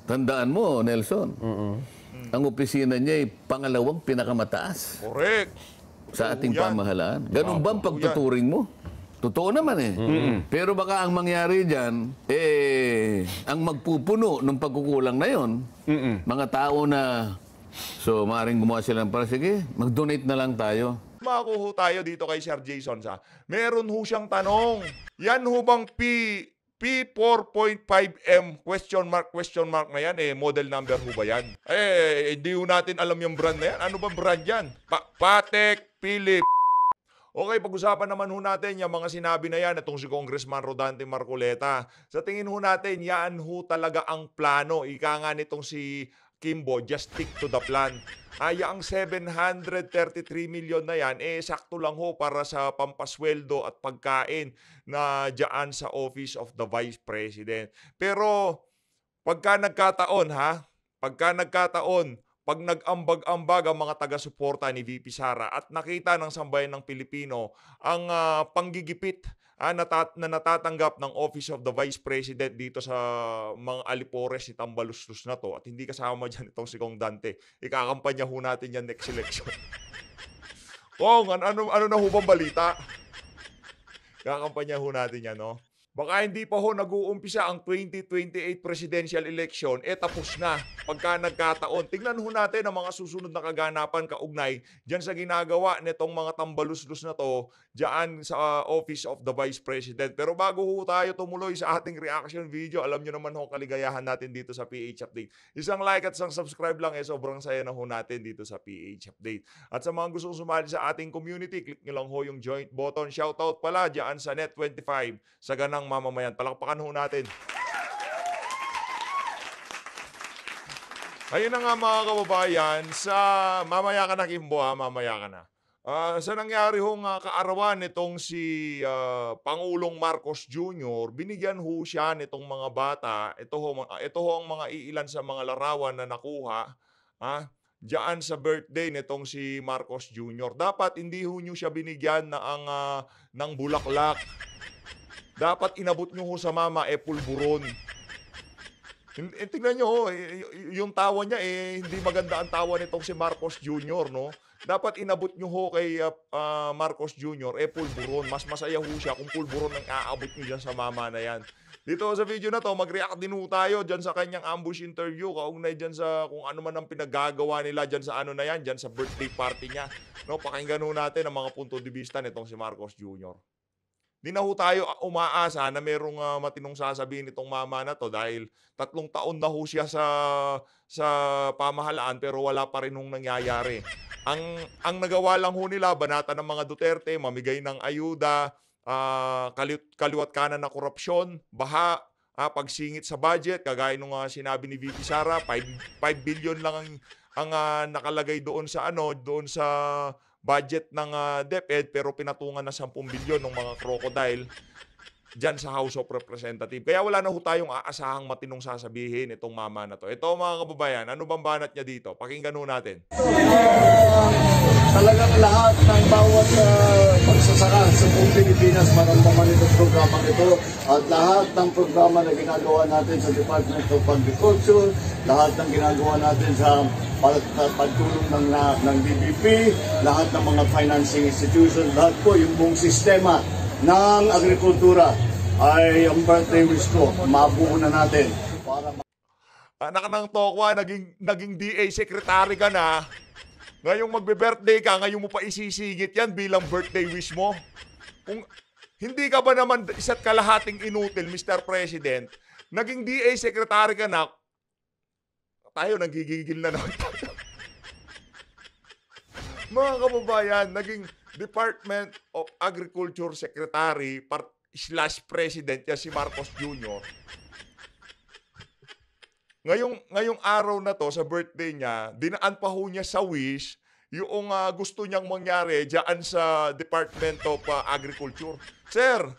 Tandaan mo, Nelson, ang opisina niya ay pangalawang pinakamataas Correct. sa ating yan. pamahalaan. Ganun ba ang pagtuturing mo? Totoo naman eh. Pero baka ang mangyari dyan, ang magpupuno ng pagkukulang na yon, mga tao na, so maaaring gumawa silang para, sige, mag-donate na lang tayo. Makuho tayo dito kay Sir Jason sa. Meron ho siyang tanong. Yan ho bang P4.5M question mark na yan, model number ho ba yan? Hindi ho natin alam yung brand na yan. Ano ba brand yan? Patek Philip. Okay, pag-usapan naman ho natin yung mga sinabi na yan, itong si Congressman Rodante Marcoleta. Sa tingin ho natin, yan ho talaga ang plano. Ika nga nitong si Kimbo, just stick to the plan. Ang 733 million na yan, sakto lang ho para sa pampasweldo at pagkain na dyan sa Office of the Vice President. Pero, pagka nagkataon, pag nag-ambag-ambag ang mga taga-suporta ni VP Sara at nakita ng sambayan ng Pilipino ang panggigipit na natatanggap ng Office of the Vice President dito sa mga alipores ni Tambaluslos na to at hindi kasama dyan itong si Kong Dante, ikakampanya ho natin yan next election. Kong, ano na ho bang balita? Ikakampanya ho natin yan, no? Baka hindi pa ho nag-uumpisa ang 2028 presidential election, tapos na pagka nagkataon. Tingnan ho natin ang mga susunod na kaganapan kaugnay dyan sa ginagawa nitong mga tambaluslos na to dyan sa Office of the Vice President. Pero bago ho tayo tumuloy sa ating reaction video, alam nyo naman ho kaligayahan natin dito sa PH Update. Isang like at isang subscribe lang, sobrang saya na ho natin dito sa PH Update. At sa mga gustong sumali sa ating community, click nyo lang ho yung joint button. Shoutout pala dyan sa Net25 sa ganang mamamayan. Palakpakan ho natin. Ayun na nga mga kababayan, sa mamaya ka na Kimbo mamaya ka na. Sa nangyari hong kaarawan nitong si Pangulong Marcos Jr., binigyan ho siya nitong mga bata. Ito ho ang mga iilan sa mga larawan na nakuha diyan sa birthday nitong si Marcos Jr. Dapat hindi ho nyo siya binigyan ng bulaklak. Dapat inabot nyo ho sa mama, pulburon. Tingnan nyo ho, yung tawa niya, hindi maganda ang tawa nitong si Marcos Jr., no? Dapat inabot nyo ho kay Marcos Jr., pulburon. Mas masaya ho siya kung pulburon ang aabot nyo dyan sa mama na yan. Dito sa video na to, mag-react din ho tayo dyan sa kanyang ambush interview, kaugnay dyan sa kung ano man ang pinagagawa nila dyan sa ano na yan, dyan sa birthday party niya. No, pakinggan ho natin ang mga punto de vista nitong si Marcos Jr. Di na ho tayo umaasa na merong matinong sasabihin itong mama na to dahil 3 taon na ho siya sa pamahalaan pero wala pa rin hong nangyayari. Ang nagawa lang ho nila, banata ng mga Duterte, mamigay ng ayuda, kaliwat kanan na korupsyon, baha, pagsingit sa budget, kagaya nung sinabi ni VP Sara, 5 billion lang ang nakalagay doon sa budget ng DepEd pero pinatungan na 10 bilyon ng mga crocodile dyan sa House of Representatives. Kaya wala na ho tayong aasahang matinong sasabihin itong mama na to. Ito mga kababayan, ano bang banat niya dito? Pakinggan ho natin. Talagang lahat ng bawat pagsasaka sa buong Pilipinas maramdaman itong programa ito at lahat ng programa na ginagawa natin sa Department of Agriculture, lahat ng ginagawa natin sa pagtulong ng DBP, lahat ng mga financing institutions, lahat po yung buong sistema ng agrikultura ay ang birthday wish ko, mabuo na natin. Anak ng tokwa, naging DA secretary ka na. Ngayong magbe-birthday ka, ngayon mo pa isisingit yan bilang birthday wish mo. Kung hindi ka ba naman isa't kalahating inutil, Mr. President, naging DA secretary ka na, tayo nagigigil na naman tayo. Mga kababayan, naging Department of Agriculture Secretary / President yan si Marcos Jr. Ngayong araw na to, sa birthday niya, dinaan pa ho niya sa wish yung gusto niyang mangyari dyan sa Department of Agriculture. Sir,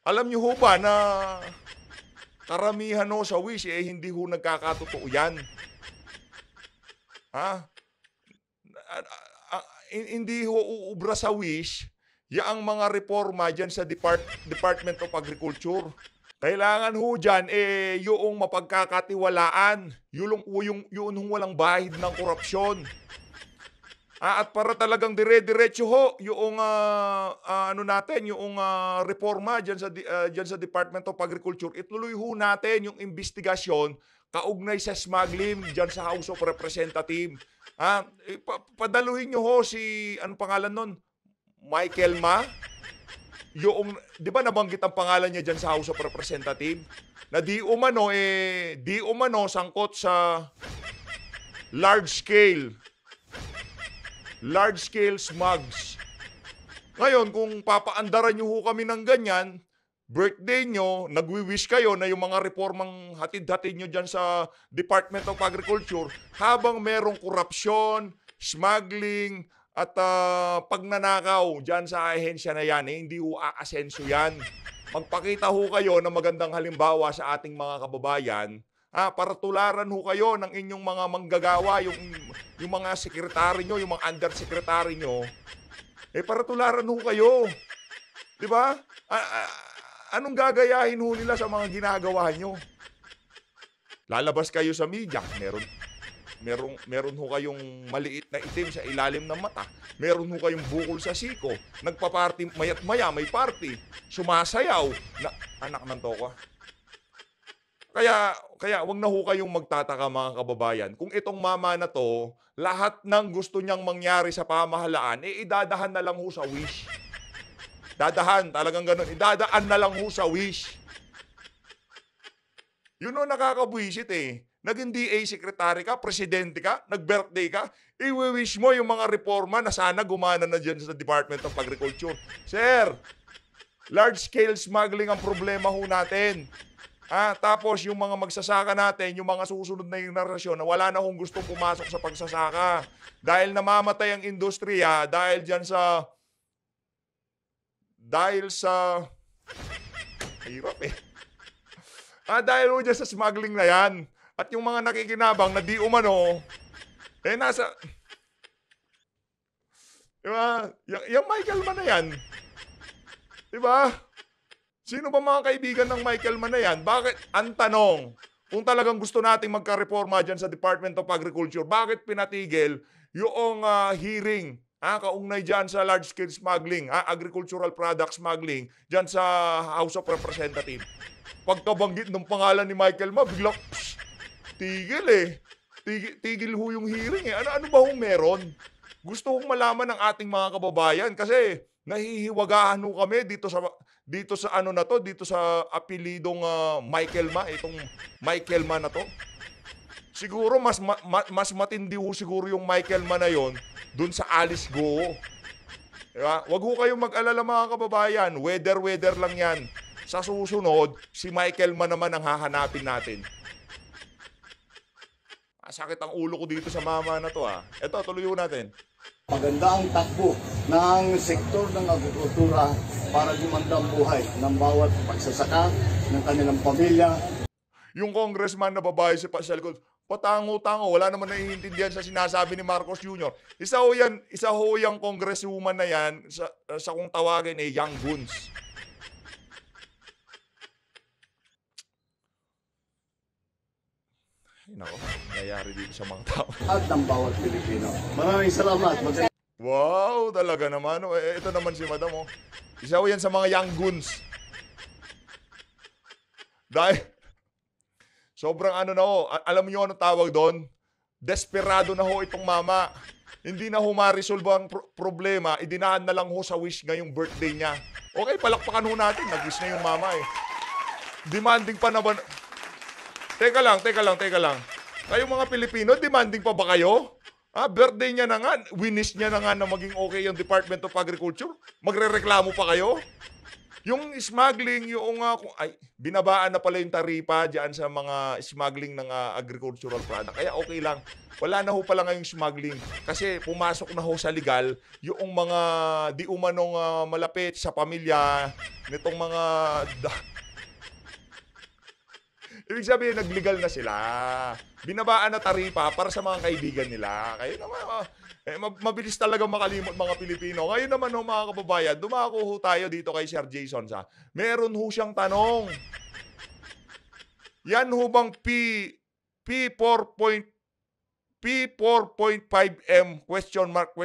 alam niyo ho ba na karamihan ho sa wish, hindi ho nagkakatotoo yan? Hindi ho uubra sa wish, yaang mga reforma dyan sa Department of Agriculture. Kailangan ho dyan, yung mapagkakatiwalaan. Yung walang bahid ng korupsyon. At para talagang dire-diretso ho, yung reforma dyan sa Department of Agriculture, ituloy ho natin yung investigasyon kaugnay sa smuggling dyan sa House of Representatives. Padaluhin nyo ho si, anong pangalan nun? Michael Ma? Yung, di ba nabanggit ang pangalan niya dyan sa House of Representatives? Na di umano sangkot sa large scale smugs. Ngayon, kung papaandaran nyo ho kami ng ganyan, birthday nyo, nagwi-wish kayo na yung mga reformang hatid-hatid nyo dyan sa Department of Agriculture, habang merong korupsyon, smuggling, at pagnanakaw dyan sa ahensya na yan, hindi ho aasenso yan. Magpakita ho kayo ng magandang halimbawa sa ating mga kababayan, para tularan ho kayo ng inyong mga manggagawa, yung mga sekretary nyo, yung mga undersecretary nyo, para tularan ho kayo. Di ba? Anong gagayahin ho nila sa mga ginagawa nyo? Lalabas kayo sa media, meron ho kayong maliit na itim sa ilalim ng mata. Meron ho kayong bukol sa siko. Nagpa-party, mayat maya may party. Sumasayaw. Anak ng toko. Kaya wag na ho kayong magtataka mga kababayan. Kung itong mama na to, lahat ng gusto niyang mangyari sa pamahalaan, idadahan na lang ho sa wish. Dadahan, talagang ganun. Idadaan na lang ho sa wish. Yun o nakakabwisit Naging DA secretary ka, presidente ka, nag-birthday ka, i-wish mo yung mga reforma na sana gumana na dyan sa Department of Agriculture. Sir, large-scale smuggling ang problema ho natin. Tapos yung mga magsasaka natin, yung mga susunod na generasyon na wala na hong gustong pumasok sa pagsasaka. Dahil namamatay ang industriya, dahil sa hirap dahil ho dyan sa smuggling na yan. At yung mga nakikinabang na di umano, nasa... Diba? Yung Michael Man na yan. Diba? Sino ba mga kaibigan ng Michael Man na yan? Bakit? Ang tanong, kung talagang gusto nating magka-reforma dyan sa Department of Agriculture, bakit pinatigil yung hearing kaugnay dyan sa large-scale smuggling, agricultural product smuggling, dyan sa House of Representatives? Pagkabanggit ng pangalan ni Michael Ma, biglang, tigil Tigil ho yung hearing Ano ba hong meron? Gusto kong malaman ng ating mga kababayan kasi nahihiwagahan ho kami dito sa dito sa apelidong Michael Ma, itong Michael Ma na to. Siguro mas matindi ho siguro yung Michael Ma na yon dun sa Alice Go. Diba? Wag ho kayong mag-alala mga kababayan, weather lang yan. Sa susunod, si Michael Ma naman ang hahanapin natin. Sakit ang ulo ko dito sa mama na to Ito, tuloy natin. Maganda ang takbo ng sektor ng agrikultura para gumanda ang buhay ng bawat pagsasaka ng kanilang pamilya. Yung congressman na babae sa likod, patango-tango, wala naman naiintindihan sa sinasabi ni Marcos Jr. Isa ho yung congresswoman na yan, sa kung tawagin Young Guns. Nako, nangyayari dito sa mga tao. At ng bawat Pilipino. Maraming salamat. Wow, talaga naman. Ito naman si Madam. Isa ho yan sa mga Young Guns. Dahil, sobrang alam niyo anong tawag doon? Desperado na ho itong mama. Hindi na ho ma-resolve ang problema. Idinaan na lang ho sa wish ngayong birthday niya. Okay, palakpakan ho natin. Nag-wish na yung mama Demanding pa naman. Teka lang. Kayong mga Pilipino, demanding pa ba kayo? Birthday niya na nga, winish niya na nga na maging okay yung Department of Agriculture. Magrereklamo pa kayo? Yung smuggling, binabaan na pala yung taripa dyan sa mga smuggling ng agricultural product. Kaya okay lang. Wala na ho pala ngayong smuggling. Kasi pumasok na ho sa legal yung mga di umanong malapit sa pamilya nitong mga... Ibig sabihin, nag-legal na sila. Binabaan na taripa para sa mga kaibigan nila. Kayo naman, mabilis talaga makalimot mga Pilipino. Ngayon naman mga kababayan, dumako ho tayo dito kay Sir Jason. Meron ho siyang tanong. Yan ho bang P4 P4.5M question mark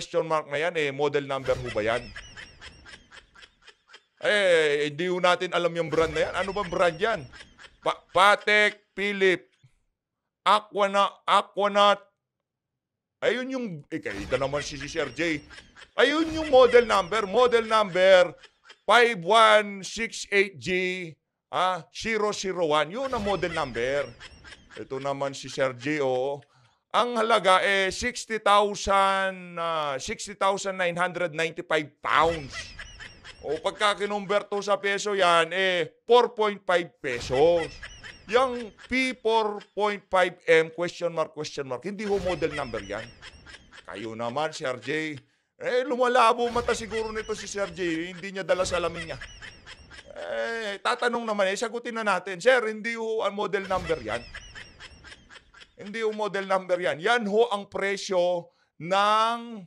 na yan, model number ho ba yan? Hindi ho natin alam yung brand na yan. Ano bang brand yan? Patek Philippe Aquanaut. Ayun yung, ika naman si Sir J. Ayun yung model number 5168G 001. Yun ang model number. Ito naman si Sir J, oo. Ang halaga 60,995 pounds. O pagka kinumberto sa peso yan, 4.5 pesos. Yung P4.5M question mark, hindi ho model number yan. Kayo naman, Sir J. Lumalabo mata siguro nito si Sir J. Hindi niya dala salamin niya. Tatanong naman, sagutin na natin. Sir, hindi ho ang model number yan. Hindi ho model number yan. Yan ho ang presyo ng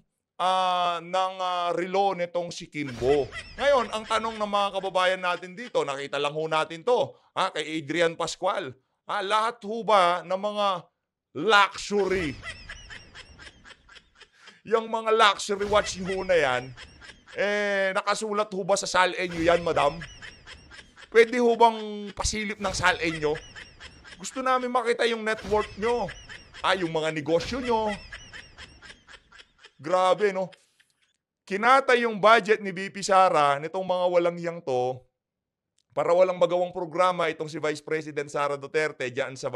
relo nitong si Kimbo. Ngayon, ang tanong ng mga kababayan natin dito, nakita lang ho natin to, kay Adrian Pascual. Lahat ho ba ng mga luxury, yung mga luxury watch ho na yan, nakasulat ho ba sa SALE nyo yan, madam? Pwede ho bang pasilip ng SALE nyo? Gusto namin makita yung net worth nyo. Yung mga negosyo nyo. Grabe, no? Kinata yung budget ni BP Sara nitong mga walang hiyang to para walang magawang programa itong si Vice President Sara Duterte diyan sa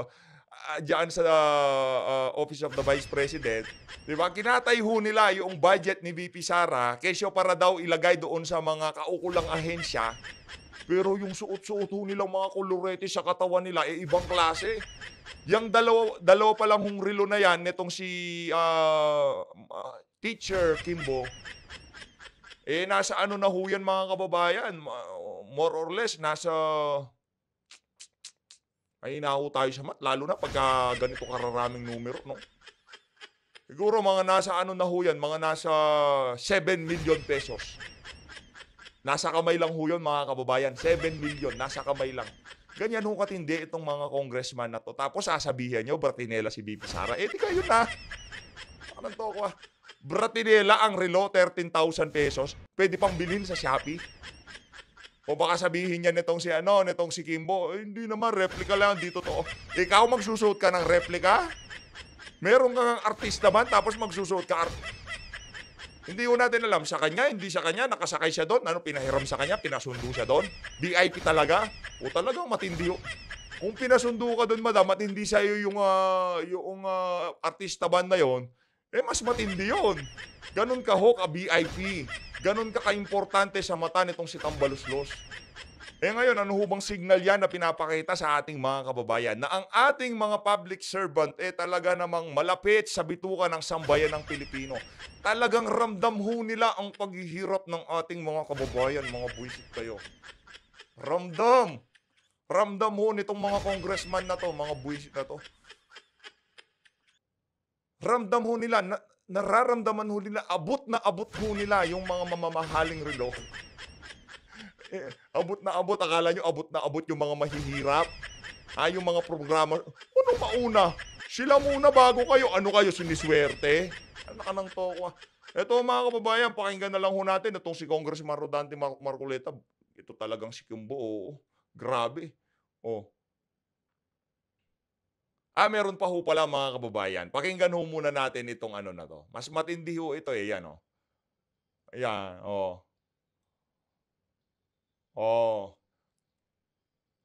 Office of the Vice President. Diba? Kinatay ho nila yung budget ni BP Sara kesyo para daw ilagay doon sa mga kaukulang ahensya. Pero yung suot-suot ho nilang mga kolorete sa katawan nila, ibang klase. Yung dalawa pa lang hong relo na yan, nitong si Teacher Kimbo, nasa ano na ho yan mga kababayan, more or less, nasa, na ho tayo sa mat, lalo na pagka ganito kararaming numero, no? Siguro mga nasa ano na ho yan, mga nasa 7 million pesos. Nasa kamay lang ho yun mga kababayan, 7 million, nasa kamay lang. Ganyan ho katindi itong mga congressman na to. Tapos sasabihin nyo, Bratinela si BP Sara. Di kayo na. Anong to ko Bratinela ang relo, 13,000 pesos. Pwede pang bilhin sa Shopee. O baka sabihin niya nitong si Kimbo, hindi naman, replica lang, dito to. Ikaw magsusuot ka ng replica? Meron kang artista man, tapos magsusuot ka Hindi ko natin alam sa kanya, hindi sa kanya, nakasakay siya doon, pinahiram sa kanya, pinasundo siya doon. VIP talaga. O talagang matindi yun. Kung pinasundo ka doon, madam, at hindi sa'yo yung artista band na yon, mas matindi yun. Ganun ka ho, ka-VIP. Ganun ka ka-importante sa mata nitong si Tambaluslos. Ngayon, ano hubang signal yan na pinapakita sa ating mga kababayan na ang ating mga public servant talaga namang malapit sa bituka ng sambayan ng Pilipino. Talagang ramdam ho nila ang paghihirap ng ating mga kababayan, mga buwisit kayo. Ramdam. Ramdam ho nitong mga congressman na to, mga buwisit na to. Ramdam ho nila, nararamdaman ho nila, abot na abot ho nila yung mga mamamahaling relo. Abot na abot, akala nyo abot na abot yung mga mahihirap. Yung mga programa. Ano mauna? Sila muna bago kayo. Ano kayo, siniswerte? Ano ka ng toko? Ito mga kababayan, pakinggan na lang ho natin itong si Congressman Rodante Marcoleta. Ito talagang si Kimbo. Grabe. Meron pa ho pala mga kababayan. Pakinggan ho muna natin itong ano na to. Mas matindi ho ito yan Ayan,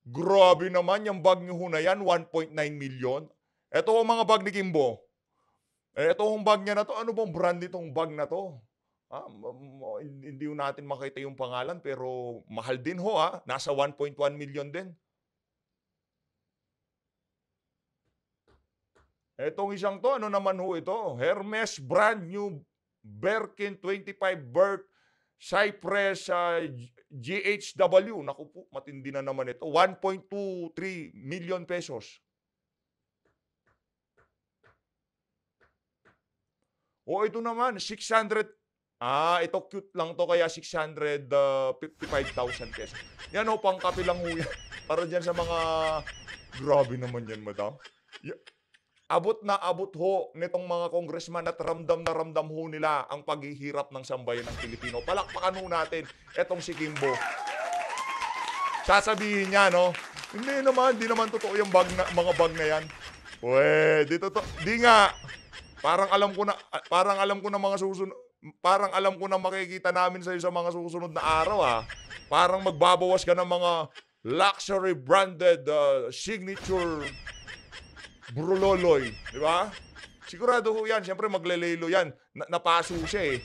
grabe naman yung bag nyo na yan, 1.9 million. Ito ang mga bag ni Kimbo. Ito ang bag niya na to. Ano bang brand itong bag na to? Hindi natin makita yung pangalan pero mahal din ho Nasa 1.1 million din. Etong isang to, ano naman ho ito? Hermes brand new Birkin 25 Bird Cypress GHW. Naku po, matindi na naman ito. 1.23 million pesos. Ito naman, 600. Ito cute lang to kaya 655,000 pesos. Yan pang kape lang ho yan. Para dyan sa mga Grabe naman yan, madam. Abot na abot ho nitong mga congressman at ramdam na ramdam ho nila ang paghihirap ng sambayan ng Pilipino. Palakpakan ho natin etong si Kimbo. Sasabihin niya, no? Hindi naman totoo yung mga bag na yan. Di totoo. Di nga. Parang alam ko na mga susunod. Parang alam ko na makikita namin sa mga susunod na araw, ha. Parang magbabawas ka ng mga luxury branded signature Bruloloy, di ba? Sigurado ho yan. Siyempre maglelelo yan. Napaso siya eh.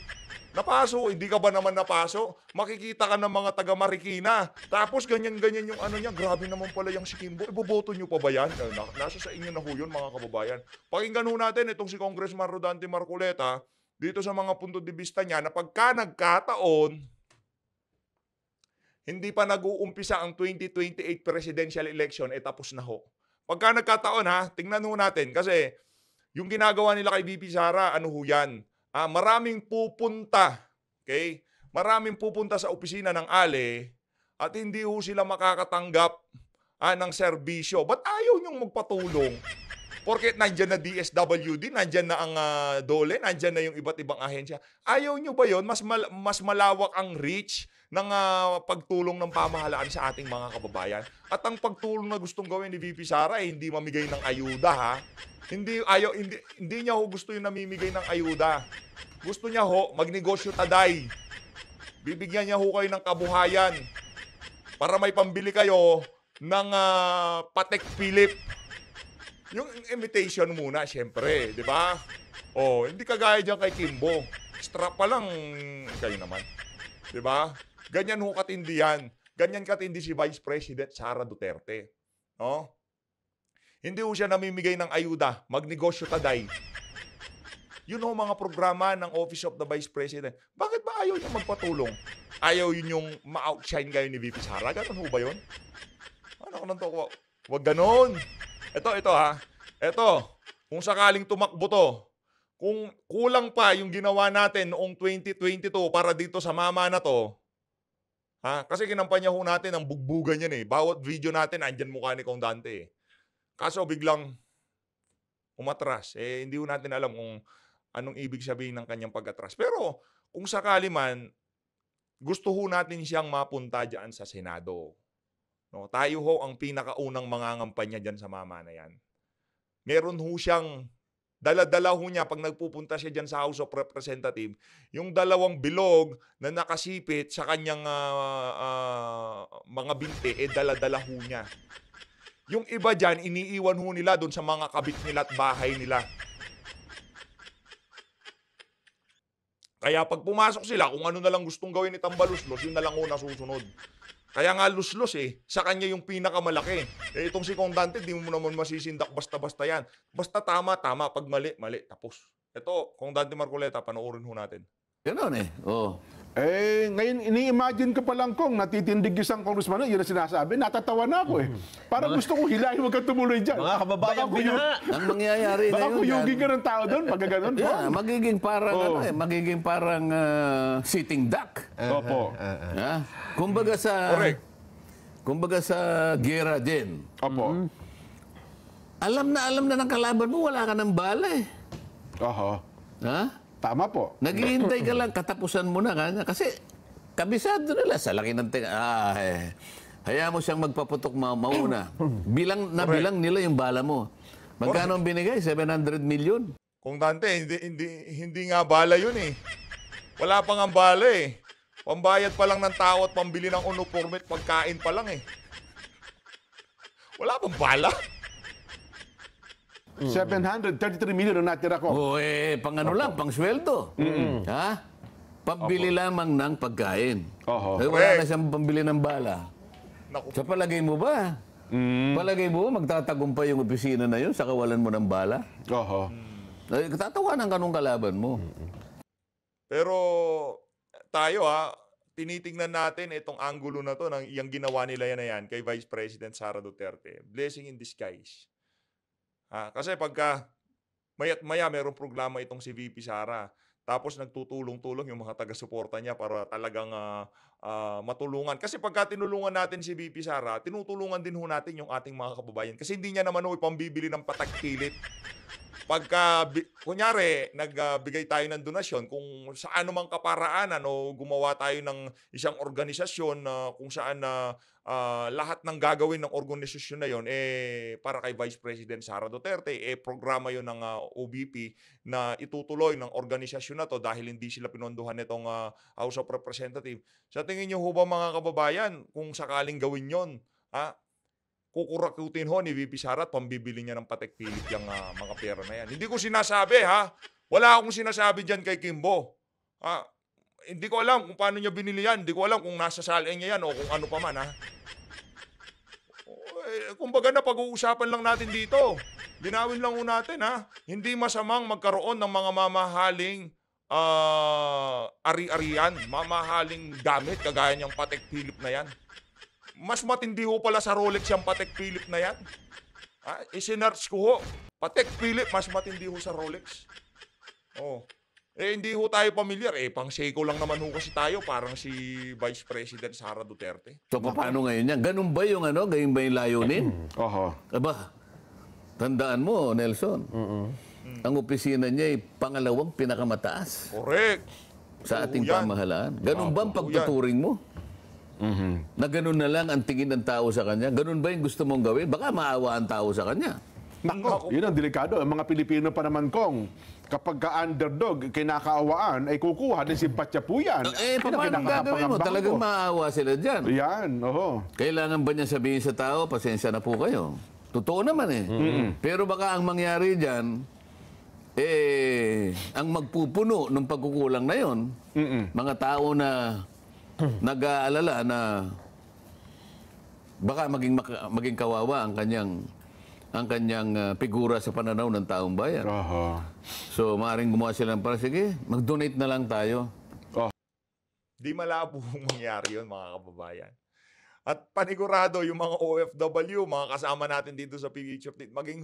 Napaso, hindi ka ba naman napaso? Makikita ka ng mga taga Marikina. Tapos ganyan-ganyan yung ano niya. Grabe naman pala yung si Kimbo. Iboboto niyo pa ba yan? Nasa sa inyo na ho yun, mga kababayan. Pakinggan ho natin itong si Congressman Rodante Marcoleta dito sa mga punto de vista niya na pagka nagkataon, hindi pa nag-uumpisa ang 2028 presidential election, tapos na ho. Pagka nagkataon, ha, tingnan ho natin. Kasi yung ginagawa nila kay VP Sara, ano ho yan? Maraming pupunta, okay? Maraming pupunta sa opisina ng ALE at hindi ho sila makakatanggap ng serbisyo. Ba't ayaw niyong magpatulong? Porket nandyan na DSWD, nandyan na ang DOLE, nandyan na yung iba't ibang ahensya. Ayaw niyo ba yon? Mas malawak ang reach ng pagtulong ng pamahalaan sa ating mga kababayan. At ang pagtulong na gustong gawin ni VP Sara ay hindi mamigay ng ayuda, ha? Hindi niya ho gusto yung namimigay ng ayuda. Gusto niya ho magnegosyo taday. Bibigyan niya ho kayo ng kabuhayan para may pambili kayo ng Patek Philippe. Yung imitation muna, syempre, di ba? Hindi kagaya dyan kay Kimbo. Strap pa lang kayo naman. Di ba? Ganyan ho katindi yan. Ganyan katindi si Vice President Sara Duterte. No? Hindi ho siya namimigay ng ayuda. Magnegosyo taday. Yun ho mga programa ng Office of the Vice President. Bakit ba ayaw niyo magpatulong? Ayaw yun yung ma-outshine kayo ni VP Sara? Ganun ho ba yun? Ano ko nang to? Huwag ganun. Ito ha. Ito, kung sakaling tumakbo to, kung kulang pa yung ginawa natin noong 2022 para dito sa mama na to, ha? Kasi kinampanya ho natin ang bugbugan yan eh. Bawat video natin, andyan mukha ni Kong Dante eh. Kaso biglang umatras. Hindi ho natin alam kung anong ibig sabihin ng kanyang pag-atras. Pero kung sakali man, gusto ho natin siyang mapunta dyan sa Senado. No, tayo ho ang pinakaunang mangangampanya dyan sa mama na yan. Meron ho siyang, dala-dala ho niya pag nagpupunta siya dyan sa House of Representatives, yung dalawang bilog na nakasipit sa kanyang mga binti, dala-dala ho niya. Yung iba dyan, iniiwan ho nila doon sa mga kabit nila at bahay nila. Kaya pag pumasok sila, kung ano na lang gustong gawin ni Tambaluslos, yun na lang ho nasusunod. Kaya nga luslos sa kanya yung pinakamalaki. Itong si Kong Dante, di mo naman masisindak basta-basta yan. Basta tama, pag mali, tapos. Ito, Kong Dante Marcoleta, panoorin ho natin. Ganon eh. Ngayon, ini-imagine ko pa lang kung natitindig isang congressman, yun ang sinasabi, natatawa na ako eh. Parang gusto kong hilahin, huwag kang tumuloy dyan. Mga kababayan binaha. Ang mangyayari Baka ngayon kuyugin ka ng tao doon, pagka ganun. Yeah, magiging parang sitting duck. Opo. Kumbaga sa gera din. Opo. Alam na ng kalaban mo, wala ka ng bala eh. Oho. Ha? Tama po. Naghihintay ka lang, katapusan mo na kanya. Kasi kabisado nila sa laki ng hayaan mo siyang magpaputok mauna. Bilang nila yung bala mo. Magkano ang binigay? 700 million. Kung Dante, hindi nga bala yun eh. Wala pang ang bala eh. Pambayad pa lang ng tao at pambili ng uniforme at pagkain pa lang eh. Wala pang bala. 733 million ang natira ko. Pang pang sweldo. Ha? Pambili lamang ng pagkain. Oho. Wala na siyang pambili ng bala. Naku. Sa palagay mo ba? Palagay mo ba magtatagumpay yung opisina na yun sa kawalan mo ng bala? Oho. Tatawanan ka nung kalaban mo. Pero tayo tinitingnan natin itong angulo na to ng yung ginawa nila yan kay Vice President Sara Duterte. Blessing in disguise. Kasi pagka maya't maya mayroong programa itong si VP Sara. Tapos nagtutulong-tulong yung mga taga-suporta niya para talagang matulungan. Kasi pagka tinulungan natin si VP Sara, tinutulungan din ho natin yung ating mga kababayan. Kasi hindi niya naman ho pambibili ng patak-pilit. Pagka, kunyari, nagbigay tayo ng donasyon, kung saan mang kaparaanan o gumawa tayo ng isang organisasyon na kung saan na lahat ng gagawin ng organisasyon na yon para kay Vice President Sara Duterte, programa yon ng OBP na itutuloy ng organisasyon na to dahil hindi sila pinondohan nitong House of Representatives. Sa tingin niyo ho ba mga kababayan, kung sakaling gawin yon, kukurakutin ho ni VP Sara at pambibili niya ng patek-pilit yung mga pera na yan. Hindi ko sinasabi, ha? Wala akong sinasabi dyan kay Kimbo. Hindi ko alam kung paano niya binili yan. Hindi ko alam kung nasa salin niya yan o kung ano pa man, ha? Kumbaga na pag-uusapan lang natin dito. Linawin lang ho natin, ha? Hindi masamang magkaroon ng mga mamahaling ari-arian, mamahaling gamit, kagaya niyang patek-pilit na yan. Mas matindi ho pala sa Rolex yung Patek Philippe na yan. Isinerch ko ho. Patek Philippe, mas matindi ho sa Rolex. Hindi ho tayo pamilyar. Pang Seiko lang naman ho kasi tayo. Parang si Vice President Sara Duterte. So, paano ngayon yan? Ganun ba yung ganun ba yung layunin? Aba, tandaan mo, Nelson. Ang opisina niya ay pangalawang pinakamataas. Correct. Sa ating pamahalaan. Ganun ba ang pagtuturing mo? Na ganun na lang ang tingin ng tao sa kanya? Ganun ba yung gusto mong gawin? Baka maawa ang tao sa kanya. Nako, yun ang delikado. Ang mga Pilipino pa naman kong kapag ka-underdog, kinakaawaan, ay kukuha din si Patyapuyan. Paano gagawin mo? Talagang maawa sila dyan. Yan, Kailangan ba niya sabihin sa tao, pasensya na po kayo? Totoo naman Pero baka ang mangyari dyan, ang magpupuno ng pagkukulang na yon, mga tao na nag-aalala na baka maging kawawa ang kanyang figura sa pananaw ng taong bayan. So, maaaring gumawa sila ng para, sige, mag-donate na lang tayo. Di malabo mangyari yun, mga kababayan. At panigurado yung mga OFW, mga kasama natin dito sa PH Update, maging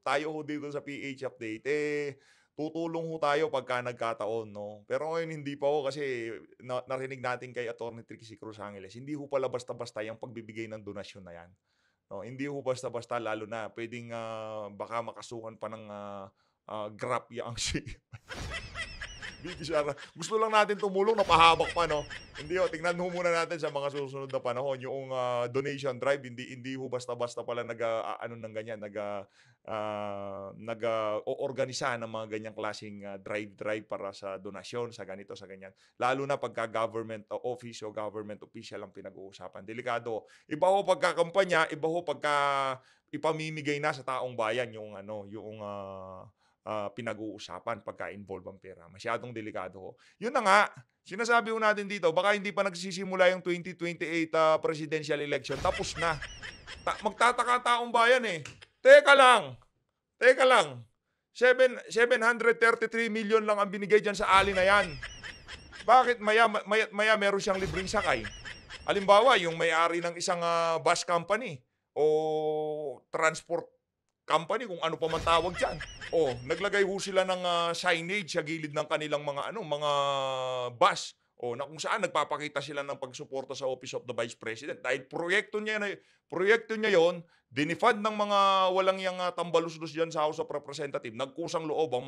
tayo dito sa PH Update, tutulong ho tayo pagka nagkataon, no? Pero ngayon hindi pa ho kasi narinig natin kay Atty. Trixie Cruz Angeles, hindi ho pala basta-basta yung pagbibigay ng donasyon na yan. No, hindi ho basta-basta, lalo na pwedeng baka makasuhan pa ng grab yang si VP Sara. Gusto lang natin tumulong, napahabak pa, no? Hindi ho, tingnan ho muna natin sa mga susunod na panahon yung donation drive, hindi ho basta-basta pala ng ganyan, organisa ng mga ganyang klaseng drive para sa donasyon, sa ganito, sa ganyan. Lalo na pagka government office o government official ang pinag-uusapan. Delikado. Iba ho pagkakampanya, iba ho pagka ipamimigay na sa taong bayan yung pinag-uusapan pagka-involve ang pera. Masyadong delikado ho. Yun na nga, sinasabi ho natin dito, baka hindi pa nagsisimula yung 2028 presidential election. Tapos na. Magtataka taong bayan Teka lang. 733 million lang ang binigay dyan sa ali na yan. Bakit maya meron siyang libreng sakay? Halimbawa, yung may-ari ng isang bus company o transport company, kung ano pa man tawag dyan. Naglagay ho sila ng signage sa gilid ng kanilang mga bus. Na kung saan nagpapakita sila ng pagsuporta sa Office of the Vice President. Dahil proyekto niya yon, dinifad ng mga walang yang tambaluslos dyan sa House of Representatives. Nagkusang loob ang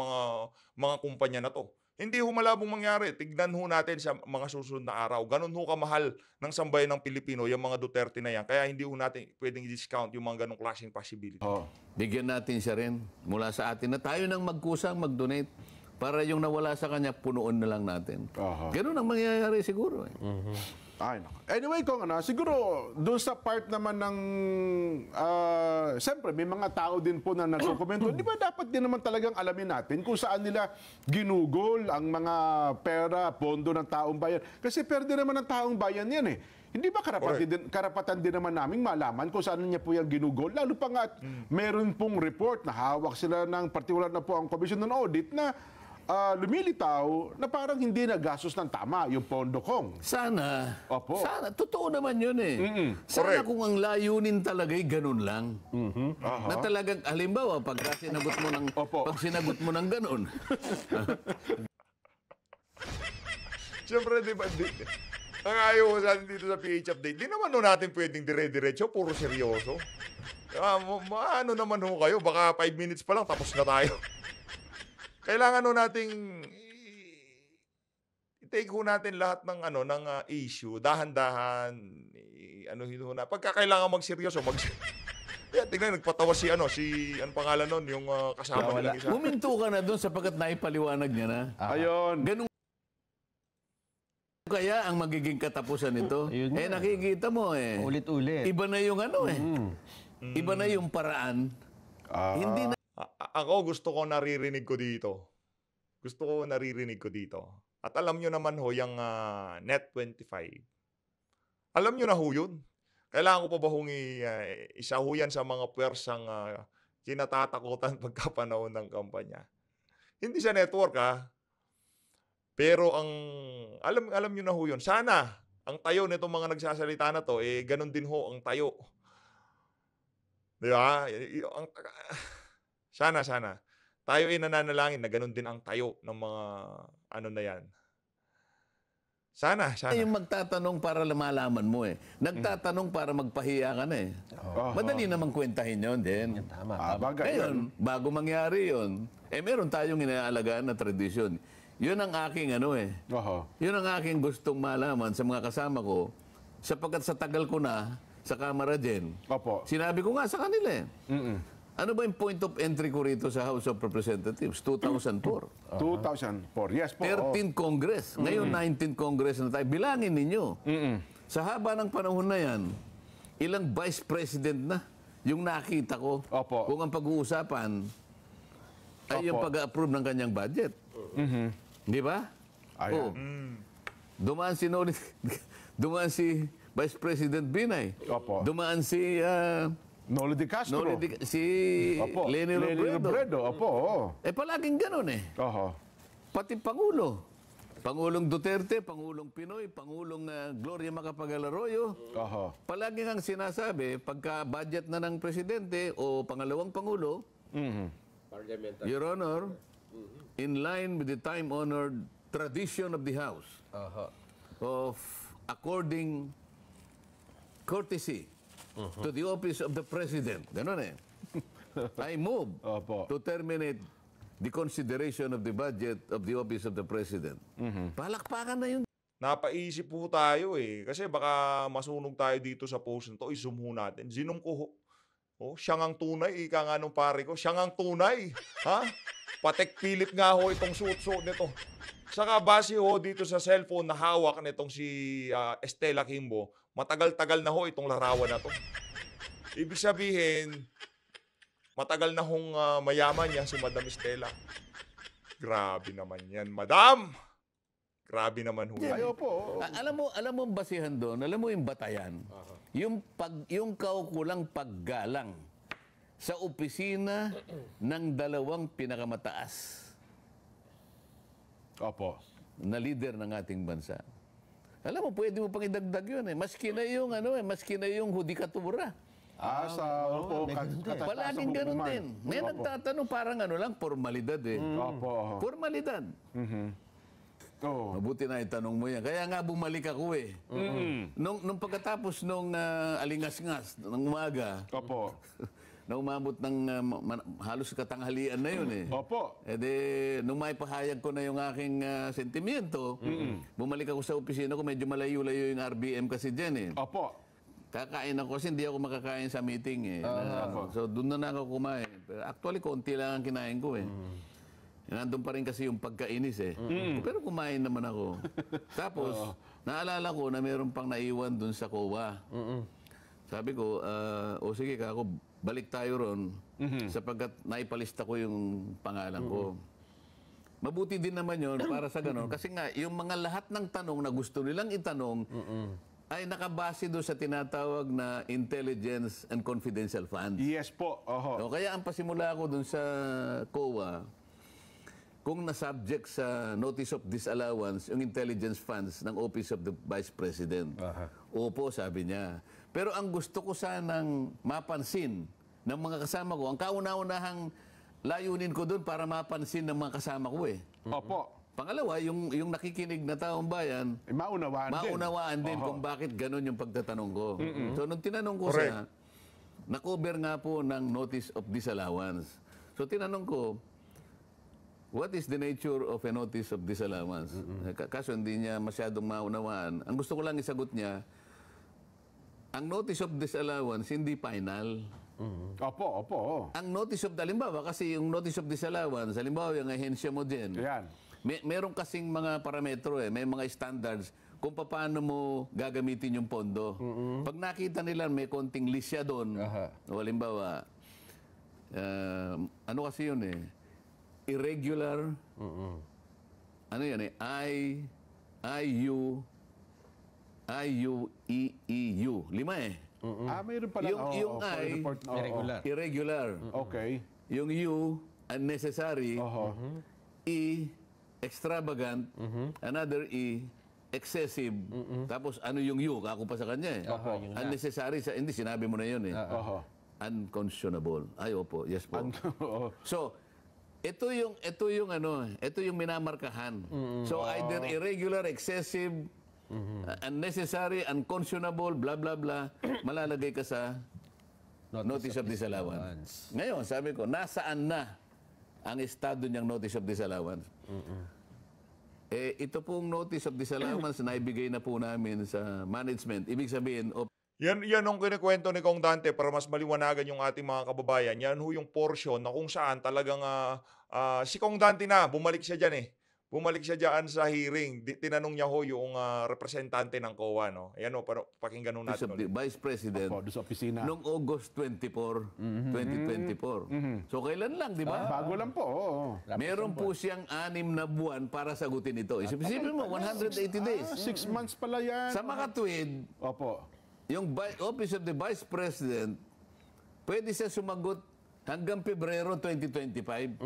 mga kumpanya na to. Hindi ho malabong mangyari. Tignan ho natin sa mga susunod na araw. Ganun ho kamahal ng sambayan ng Pilipino, yung mga Duterte na yan. Kaya hindi ho natin pwedeng i-discount yung mga ganong klaseng possibility. Bigyan natin siya rin mula sa atin na tayo nang magkusang mag-donate para yung nawala sa kanya, punuon na lang natin. Ganun ang mangyayari siguro. Anyway, siguro doon sa part naman ng siyempre may mga tao din po na nagkokomento. Di ba dapat din naman talagang alamin natin kung saan nila ginugol ang mga pera, pondo ng taong bayan? Kasi perde naman ng taong bayan yan Hindi ba karapatan din naman namin malaman kung saan niya po yung ginugol? Lalo pa nga meron pong report na hawak sila ng particular na po ang Commission on Audit na lumilitaw na parang hindi nagastos ng tama yung pondo kong. Sana. Opo. Sana. Totoo naman yun Sana kung ang layunin talaga ganun lang. Na talagang, halimbawa, pag sinagot mo ng ganun. Siyempre, di ba, ang ayaw ko sa atin dito sa PH Update, di naman natin pwedeng dire-diretso, puro seryoso. Ano naman ho kayo, baka 5 minutes pa lang, tapos na tayo. Kailangan nating i-take ho natin lahat ng issue, dahan-dahan, na. Pagka kailangan magseryoso, yeah, tingnan, nagpatawa si ano pangalan nun, yung kasama nilang isa. Huminto ka na doon sapagkat naipaliwanag niya na. Ayun. Ganun kaya ang magiging katapusan nito? Ayun nga. Nakikita mo Ulit-ulit. Iba na yung Iba na yung paraan. Hindi na Ako gusto ko naririnig ko dito. At alam nyo naman ho, yung Net25. Alam nyo na ho yun. Kailangan ko pa ba hong isa ho yan sa mga puwersang kinatatakutan pagkapanahon ng kampanya. Hindi sa network Pero alam nyo na ho yun. Sana, ang tayo nitong mga nagsasalita na to, ganun din ho ang tayo. Di ba? Sana. Tayo nananalangin na ganun din ang tayo ng mga na yan. Sana. yung magtatanong para lumalaman mo Nagtatanong para magpahiya ka na Madali namang kwentahin yun din. Tama. Bagay Ngayon, bago mangyari yun, meron tayong inaalagaan na tradisyon. Yun ang aking Yun ang aking gustong malaman sa mga kasama ko sapagkat sa tagal ko na sa Kamara din. Opo. Sinabi ko nga sa kanila Ano ba yung point of entry ko rito sa House of Representatives? 2004. 2004. Yes po. 13th Congress. Ngayon, 19th Congress na tayo. Bilangin ninyo. Sa haba ng panahon na yan, ilang vice president na yung nakita ko. Opo. Kung ang pag-uusapan ay yung pag-approve ng kanyang budget. Di ba? Ayan. Dumaan si Vice President Binay. Opo. Dumaan si Noli de Castro. Opo. Leni Robredo. Opo. Palaging ganun Oho. Pati Pangulo. Pangulong Duterte, Pangulong Pinoy, Pangulong Gloria Macapagal Arroyo. Oho. Palagi ang sinasabi, pagka budget na ng presidente o pangalawang Pangulo, Your Honor, in line with the time-honored tradition of the House of according courtesy to the office of the President, ganun I move Opo. to terminate the consideration of the budget of the office of the President. Palakpakan na yun. Napaisip po tayo Kasi baka masunog tayo dito sa post na to. I-zoom ho natin. Zoom ko siya ngang tunay. Ika nga nung pare ko. Siya ngang tunay. Patek Philip nga ho itong suot-suot nito. Saka base ho dito sa cellphone na hawak nitong si Estela Kimbo, matagal-tagal na ho itong larawan na to. Ibig sabihin, matagal na hong mayaman niya si Madam Estela. Grabe naman yan, Madam! Grabe naman ho. Ayo po. Alam mo ang basihan doon, alam mo yung batayan, yung kaukulang paggalang sa opisina ng dalawang pinakamataas na leader ng ating bansa. Alam mo, pwede mo pang idagdag yun Maski na yung maski na yung hudikatura. Palaging ganun din. May nagtatanong parang lang, formalidad Opo. Formalidad. Mabuti na itanong mo yan. Kaya nga bumalik ako Nung pagkatapos nung alingas-ngas ng umaga, na umabot ng halos katanghalian na yun Opo. Nung maipahayag ko na yung aking sentimiento, bumalik ako sa opisina ko, medyo malayo-layo yung RBM kasi dyan Opo. Kakain ako kasi hindi ako makakain sa meeting So doon na ako kumain. Pero actually, konti lang ang kinain ko Nandun pa rin kasi yung pagkainis Pero kumain naman ako. Tapos, naalala ko na meron pang naiwan dun sa COA. Sabi ko, sige kako, balik tayo ron sapagkat naipalista ko yung pangalan ko. Mabuti din naman yun para sa ganon. Kasi nga, yung mga lahat ng tanong na gusto nilang itanong ay nakabase doon sa tinatawag na Intelligence and Confidential Funds. Yes po. Kaya ang pasimula ko doon sa COA, kung na-subject sa Notice of Disallowance yung intelligence funds ng Office of the Vice President. Opo, sabi niya. Pero ang gusto ko sanang mapansin ng mga kasama ko, ang kauna-unahang layunin ko doon para mapansin ng mga kasama ko Opo. Pangalawa, yung nakikinig na taong bayan, maunawaan din. kung bakit ganun yung pagtatanong ko. So, nung tinanong ko Correct. siya, na-cover nga po ng notice of disallowance. So, tinanong ko, what is the nature of a notice of disallowance? Kaso hindi niya masyadong maunawaan. Ang gusto ko lang isagot niya, ang notice of disallowance hindi final. Opo. Ang notice of, halimbawa, kasi yung notice of disallowance, halimbawa yung ahensya mo din, Yan. meron kasing mga parametro may mga standards kung paano mo gagamitin yung pondo. Pag nakita nila may konting lisya doon, o halimbawa, ano kasi yun irregular, ano yan IUEEU, 5 Mayroon pala. Yung I, irregular. Okay. Yung U, unnecessary. E, extravagant. Another E, excessive. Tapos ano yung U? Kako pa sa kanya unnecessary. Hindi, sinabi mo na yun Unconscionable. Ay, opo. Yes po. So, ito yung minamarkahan. So, either irregular, excessive, unnecessary, unconscionable, blah, blah, blah, malalagay ka sa notice of disallowance. Ngayon, sabi ko, nasaan na ang estado niyang notice of disallowance? Ito pong notice of disallowance na ibigay na po namin sa management. Ibig sabihin, Yan ang kinikwento ni Kong Dante para mas maliwanagan yung ating mga kababayan. Yan ho yung portion na kung saan talagang si Kong Dante na, bumalik siya dyan Bumalik siya dyan sa hearing. Tinanong niya ho yung representante ng COA. No? Ayan ho, pakinggan ho natin. Vice President, Doon sa opisina. noong August 24, 2024. So, kailan lang, di ba? Bago lang po. Meron po siyang 6 na buwan para sagutin ito. Isipin mo, 180 days. 6 months pala yan. Sa makatwid, Opo. yung Office of the Vice President, pwede siya sumagot hanggang Pebrero 2025.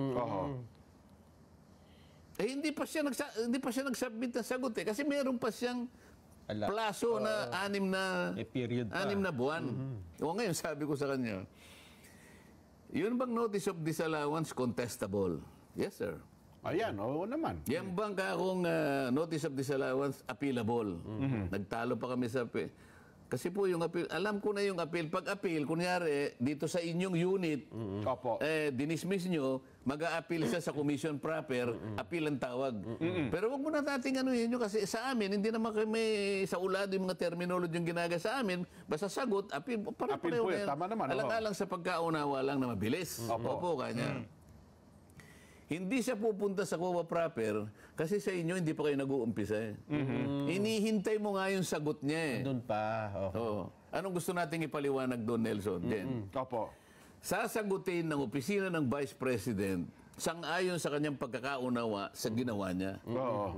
Hindi pa siya nag-submit ng sagot kasi meron pa siyang plaso na 6 na buwan. O ngayon, sabi ko sa kanya, yun bang notice of disallowance contestable? Yes, sir. Ayan, oo naman. Yan bang akong notice of disallowance appealable? Nagtalo pa kami sa kasi po yung appeal, alam ko na yung appeal. Pag appeal, kunyari, dito sa inyong unit, Opo. dinismiss nyo, mag-a-appeal siya sa commission proper, appeal ang tawag. Pero wag mo na natin anuhin nyo kasi sa amin, hindi naman kami sa ulado yung mga terminology yung ginagawa sa amin. Basta sagot, appeal. Appeal po yan, tama naman. Alang-alang sa pagkaunawa lang na mabilis. Opo, kanya. Hindi siya pupunta sa COA proper kasi sa inyo hindi pa kayo nag-uumpisa. Inihintay mo nga yung sagot niya Doon pa. Oo. Anong gusto nating ipaliwanag doon, Nelson? Jen? Opo. Sasagutin ng opisina ng Vice President sang-ayon sa kanyang pagkakaunawa sa ginawa niya.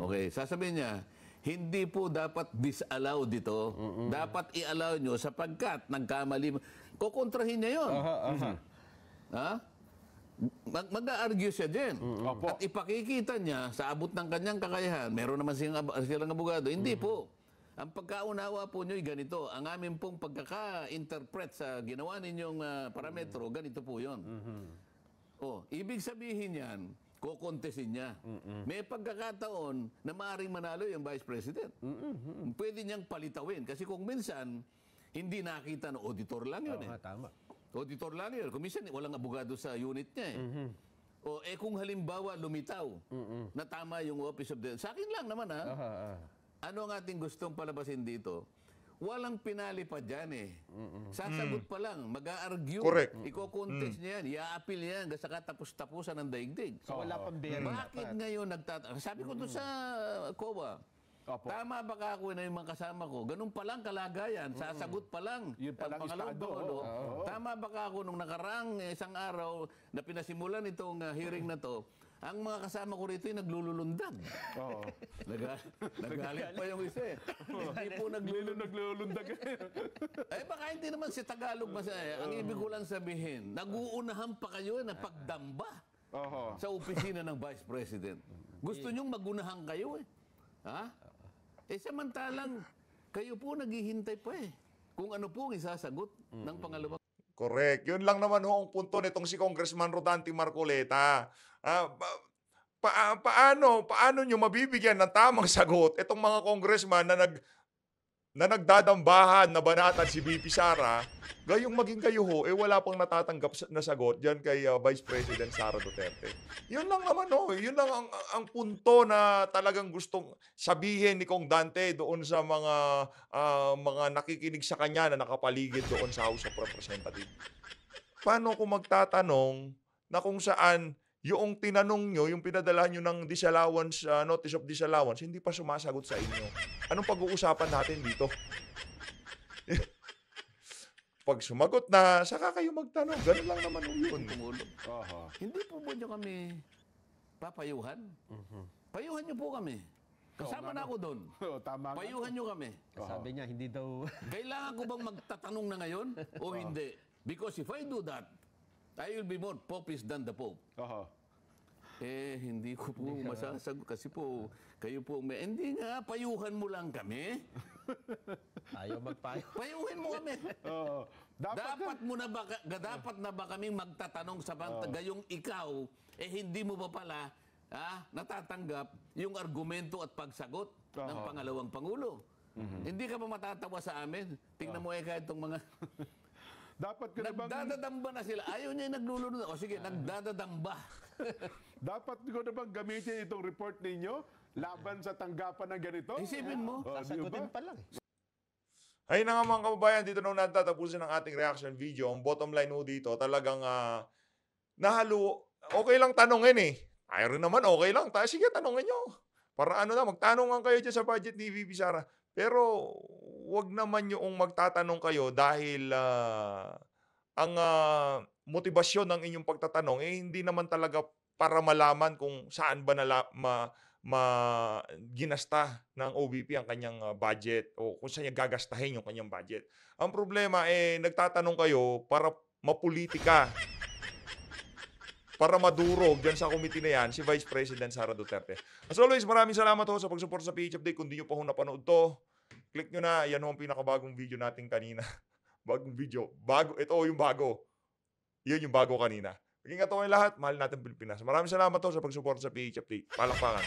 Okay, sasabihin niya, hindi po dapat disallow dito. Dapat i-allow nyo sapagkat nagkamali. Kukontrahin niya yun. Ha? Mag-a-argue siya din. At ipakikita niya sa abot ng kanyang kakayahan, meron naman silang abogado. Hindi po. Ang pagkaunawa po nyo'y ganito. Ang amin pong pagkaka-interpret sa ginawa ninyong parametro, ganito po yun. Ibig sabihin yan, kukontesin niya. May pagkakataon na maaaring manalo yung Vice President. Pwede niyang palitawin. Kasi kung minsan, hindi nakita ng auditor lang yun. Tama. Auditor lang yun. Kung minsan, walang abogado sa unit niya kung halimbawa lumitaw na tama yung Office of the... Sa akin lang naman Ano ang ating gustong palabasin dito? Walang pinali pa dyan Sasagot pa lang, mag-a-argue. Correct. Iko-contest niya yan, i-a-appeal niya yan, sa katapos-tapusan ng daigdig. So wala pang bearing. Bakit ngayon Sabi ko doon sa COA, tama ba ka ako na yung mga kasama ko? Ganun pa lang kalagayan, sasagot pa lang. Yun pa lang Pangalawang estado. pangulo. Tama ba ka ako nung nakarang isang araw na pinasimulan itong hearing na to, ang mga kasama ko rito ay naglululundag. Nagalit pa yung isa Hindi po Naglulundag. baka hindi naman si Tagalog masaya. Ang ibig ko lang sabihin, nag-uunahan pa kayo na pagdamba sa opisina ng Vice President. Gusto nyong magunahan kayo Ha? Samantalang, kayo po naghihintay pa kung ano po ang isasagot ng pangalawa. Correct. Yun lang naman ho ang punto nitong si Congressman Rodante Marcoleta. paano nyo mabibigyan ng tamang sagot itong mga congressman na nagdadambahan na banatan si VP Sara, gayong maging kayo ho, wala pang natatanggap na sagot dyan kay Vice President Sara Duterte. Yun lang naman yun lang ang punto na talagang gustong sabihin ni Kong Dante doon sa mga nakikinig sa kanya na nakapaligid doon sa House of Representatives. Paano kung magtatanong na kung saan yung tinanong nyo, yung pinadala nyo ng disallowance, notice of disallowance, hindi pa sumasagot sa inyo. Anong pag-uusapan natin dito? Pag sumagot na, saka kayo magtanong. Ganun lang naman yun. Tumulo. Hindi po ba nyo kami papayuhan? Payuhan nyo po kami. Kasama na ako doon. Tama nga. Payuhan nyo kami. Sabi niya, hindi daw... Kailangan ko bang magtatanong na ngayon o hindi? Because if I do that, I will be more popist than the Pope. Hindi ko po masasagot kasi po, kayo po, hindi nga, payuhan mo lang kami. Ayaw magpayo. Payuhin mo kami. Dapat na ba kaming magtatanong sa gayong ikaw, hindi mo ba pala natatanggap yung argumento at pagsagot ng pangalawang Pangulo? Hindi ka ba matatawa sa amin? Tingnan mo kahit itong mga... Dapat ka na bang... Nagdadadamba na sila. Ayaw niya naglulunod. O sige, nagdadadamba. Dapat ko na bang gamitin itong report ninyo laban sa tanggapan ng ganito? Isipin mo. Sasagutin pa lang. Ayun na nga mga kababayan, dito na natatapusin ang ating reaction video. Ang bottom line ho dito, talagang okay lang tanongin Ayaw rin naman, okay lang. Sige, tanongin nyo. Para magtanongan kayo dyan sa budget ni VP Sara. Pero wag naman yung magtatanong kayo dahil ang motibasyon ng inyong pagtatanong hindi naman talaga para malaman kung saan ba ginasta ng OVP ang kanyang budget o kung saan niya gagastahin yung kanyang budget. Ang problema nagtatanong kayo para mapolitika, para madurog dyan sa committee na yan si Vice President Sara Duterte. As always, maraming salamat ho sa pagsuporta sa PH Update. Kung di nyo pa ho napanood to, click nyo na. Yan ho ang pinakabagong video natin kanina. Bagong video. Ito yung bago. Yan yung bago kanina. Maging ito kayo lahat. Mahal natin Pilipinas. Maraming salamat ho sa pagsuporta sa PH Update. Palakpakan.